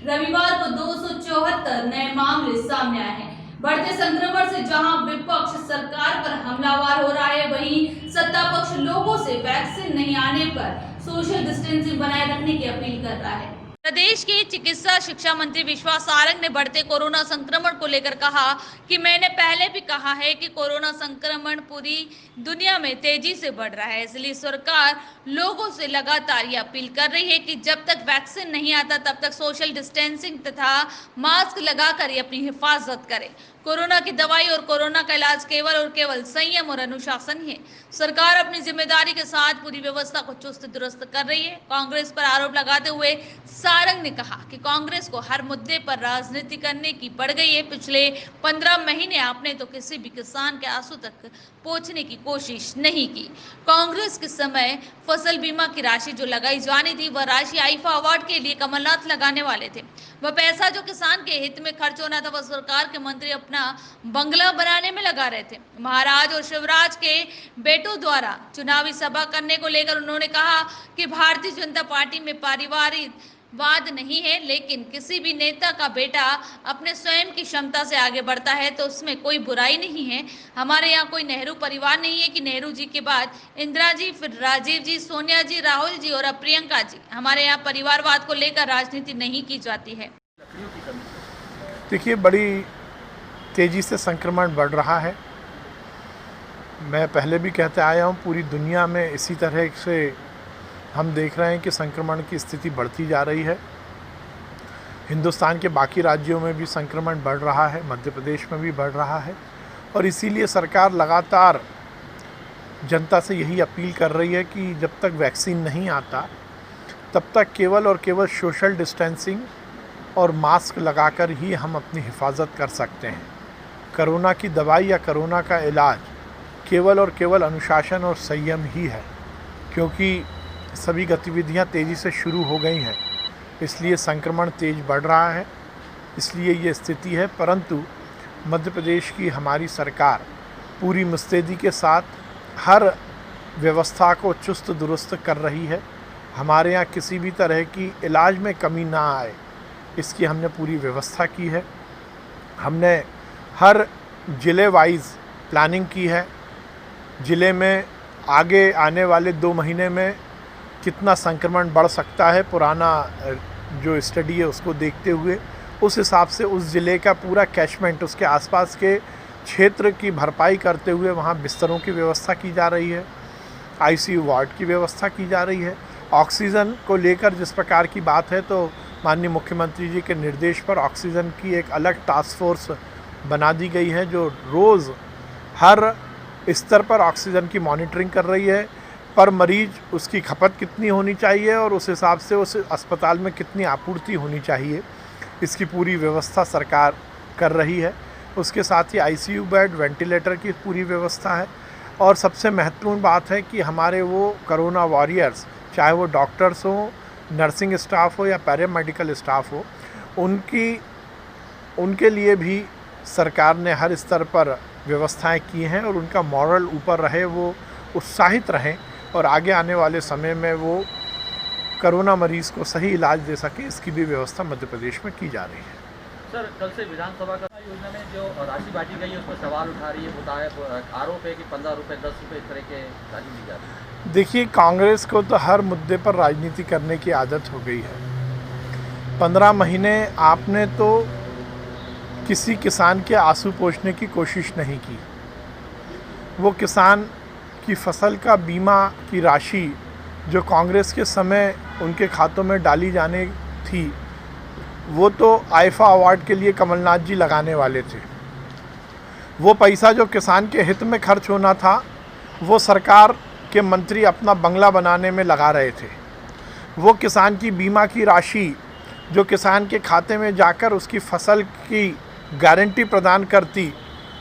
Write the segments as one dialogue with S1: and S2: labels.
S1: रविवार को 274 नए मामले सामने आए हैं। बढ़ते संक्रमण से जहां विपक्ष सरकार पर हमलावर हो रहा है, वहीं सत्ता पक्ष लोगों से वैक्सीन नहीं आने पर सोशल डिस्टेंसिंग बनाए रखने की अपील कर रहा है। प्रदेश के चिकित्सा शिक्षा मंत्री विश्वास सारंग ने बढ़ते कोरोना संक्रमण को लेकर कहा कि मैंने पहले भी कहा है कि कोरोना संक्रमण पूरी दुनिया में तेजी से बढ़ रहा है, इसलिए सरकार लोगों से लगातार ये अपील कर रही है कि जब तक वैक्सीन नहीं आता तब तक सोशल डिस्टेंसिंग तथा मास्क लगाकर ही अपनी हिफाजत करें। कोरोना की दवाई और कोरोना का इलाज केवल और केवल संयम और अनुशासन ही है। सरकार अपनी जिम्मेदारी के साथ पूरी व्यवस्था को चुस्त दुरुस्त कर रही है। कांग्रेस पर आरोप लगाते हुए सारंग ने कहा कि कांग्रेस को हर मुद्दे पर राजनीति करने की पड़ गई है। पिछले 15 महीने आपने तो किसी भी किसान के आंसू तक पहुंचने की कोशिश नहीं की। कांग्रेस के समय फसल बीमा की राशि जो लगाई जानी थी, वह राशि आईफा अवार्ड के लिए कमलनाथ लगाने वाले थे। वह पैसा जो किसान के हित में खर्च होना था, वह सरकार के मंत्री अपना बंगला बनाने में लगा रहे थे। महाराज और शिवराज के बेटों द्वारा चुनावी सभा करने को लेकर उन्होंने कहा कि भारतीय जनता पार्टी में पारिवारिक वाद नहीं है, लेकिन किसी भी नेता का बेटा अपने स्वयं की क्षमता से आगे बढ़ता है तो उसमें कोई बुराई नहीं है। हमारे यहाँ कोई नेहरू परिवार नहीं है कि नेहरू जी के बाद इंदिरा जी, फिर राजीव जी, सोनिया जी, राहुल जी और अब प्रियंका जी। हमारे यहाँ परिवारवाद को लेकर राजनीति नहीं की जाती है।
S2: देखिए, बड़ी तेज़ी से संक्रमण बढ़ रहा है। मैं पहले भी कहते आया हूँ, पूरी दुनिया में इसी तरह से हम देख रहे हैं कि संक्रमण की स्थिति बढ़ती जा रही है। हिंदुस्तान के बाकी राज्यों में भी संक्रमण बढ़ रहा है, मध्य प्रदेश में भी बढ़ रहा है, और इसीलिए सरकार लगातार जनता से यही अपील कर रही है कि जब तक वैक्सीन नहीं आता तब तक केवल और केवल सोशल डिस्टेंसिंग और मास्क लगाकर ही हम अपनी हिफाजत कर सकते हैं। कोरोना की दवाई या कोरोना का इलाज केवल और केवल अनुशासन और संयम ही है, क्योंकि सभी गतिविधियां तेज़ी से शुरू हो गई हैं, इसलिए संक्रमण तेज़ बढ़ रहा है, इसलिए ये स्थिति है। परंतु मध्य प्रदेश की हमारी सरकार पूरी मुस्तैदी के साथ हर व्यवस्था को चुस्त दुरुस्त कर रही है। हमारे यहाँ किसी भी तरह की इलाज में कमी ना आए, इसकी हमने पूरी व्यवस्था की है। हमने हर ज़िले वाइज प्लानिंग की है। ज़िले में आगे आने वाले 2 महीने में कितना संक्रमण बढ़ सकता है, पुराना जो स्टडी है उसको देखते हुए उस हिसाब से उस ज़िले का पूरा कैचमेंट, उसके आसपास के क्षेत्र की भरपाई करते हुए वहाँ बिस्तरों की व्यवस्था की जा रही है, आईसीयू वार्ड की व्यवस्था की जा रही है। ऑक्सीजन को लेकर जिस प्रकार की बात है, तो माननीय मुख्यमंत्री जी के निर्देश पर ऑक्सीजन की एक अलग टास्क फोर्स बना दी गई है, जो रोज़ हर स्तर पर ऑक्सीजन की मॉनिटरिंग कर रही है। पर मरीज उसकी खपत कितनी होनी चाहिए और उस हिसाब से उस अस्पताल में कितनी आपूर्ति होनी चाहिए, इसकी पूरी व्यवस्था सरकार कर रही है। उसके साथ ही आईसीयू बेड, वेंटिलेटर की पूरी व्यवस्था है। और सबसे महत्वपूर्ण बात है कि हमारे वो कोरोना वॉरियर्स, चाहे वो डॉक्टर्स हों, नर्सिंग स्टाफ हो या पैरामेडिकल स्टाफ हो, उनके लिए भी सरकार ने हर स्तर पर व्यवस्थाएं की हैं और उनका मॉरल ऊपर रहे, वो उत्साहित रहें और आगे आने वाले समय में वो कोरोना मरीज़ को सही इलाज दे सके, इसकी भी व्यवस्था मध्य प्रदेश में की जा रही है।
S3: सर, कल से विधानसभा का योजना में जो राशि बांटी गई है उस पर सवाल उठा रही है, बताया आरोप है कि 15 रुपये 10 रुपये इस तरह के राशि दी जाती है।
S2: देखिए, कांग्रेस को तो हर मुद्दे पर राजनीति करने की आदत हो गई है। 15 महीने आपने तो किसी किसान के आंसू पोंछने की कोशिश नहीं की। वो किसान की फसल का बीमा की राशि जो कांग्रेस के समय उनके खातों में डाली जाने थी, वो तो आईफा अवार्ड के लिए कमलनाथ जी लगाने वाले थे। वो पैसा जो किसान के हित में खर्च होना था, वो सरकार के मंत्री अपना बंगला बनाने में लगा रहे थे। वो किसान की बीमा की राशि जो किसान के खाते में जाकर उसकी फसल की गारंटी प्रदान करती,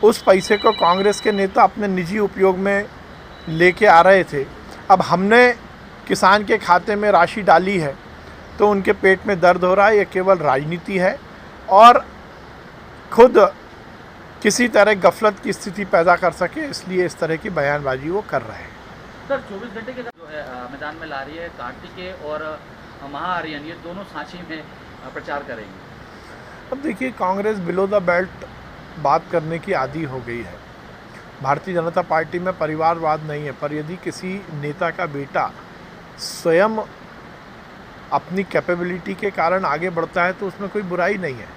S2: उस पैसे को कांग्रेस के नेता अपने निजी उपयोग में लेके आ रहे थे। अब हमने किसान के खाते में राशि डाली है तो उनके पेट में दर्द हो रहा है। ये केवल राजनीति है और खुद किसी तरह गफलत की स्थिति पैदा कर सके, इसलिए इस तरह की बयानबाजी वो कर रहे हैं।
S3: सर, 24 घंटे के जो है मैदान में ला रही है कार्तिकेय और महाआर्यन, ये दोनों सांची में प्रचार करेंगे?
S2: अब देखिए, कांग्रेस बिलो द बेल्ट बात करने की आदी हो गई है। भारतीय जनता पार्टी में परिवारवाद नहीं है, पर यदि किसी नेता का बेटा स्वयं अपनी कैपेबिलिटी के कारण आगे बढ़ता है तो उसमें कोई बुराई नहीं है।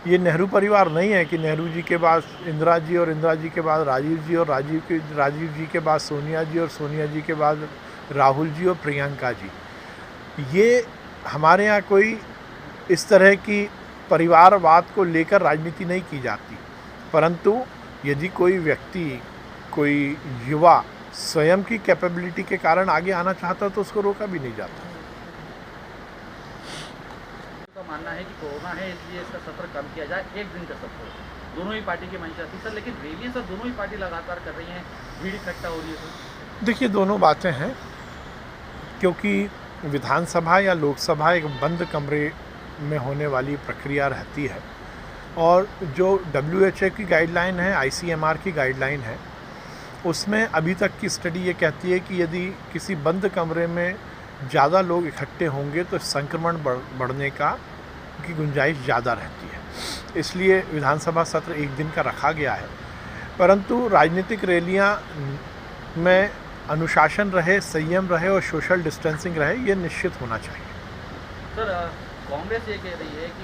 S2: ये नेहरू परिवार नहीं है कि नेहरू जी के बाद इंदिरा जी और इंदिरा जी के बाद राजीव जी और राजीव जी के बाद सोनिया जी और सोनिया जी के बाद राहुल जी और प्रियंका जी। ये हमारे यहाँ कोई इस तरह की परिवारवाद को लेकर राजनीति नहीं की जाती, परंतु यदि कोई व्यक्ति, कोई युवा स्वयं की कैपेबिलिटी के कारण आगे आना चाहता तो उसको रोका भी नहीं जाता।
S3: का मानना है कि कोरोना है इसलिए इसका सफर कम किया जाए, एक दिन का सफर। दोनों ही पार्टी की मंशा थी सर, लेकिन रैलियां सर दोनों ही पार्टी लगातार कर रही हैं, भीड़ इकट्ठा हो रही है सर।
S2: देखिए, दोनों बातें हैं, क्योंकि विधानसभा या लोकसभा एक बंद कमरे में होने वाली प्रक्रिया रहती है, और जो WHO की गाइडलाइन है, ICMR की गाइडलाइन है, उसमें अभी तक की स्टडी ये कहती है कि यदि किसी बंद कमरे में ज़्यादा लोग इकट्ठे होंगे तो संक्रमण बढ़ने की गुंजाइश ज़्यादा रहती है। इसलिए विधानसभा सत्र एक दिन का रखा गया है, परंतु राजनीतिक रैलियां में अनुशासन रहे, संयम रहे और सोशल डिस्टेंसिंग रहे, ये निश्चित होना चाहिए।
S3: सर कांग्रेस ये कह रही है कि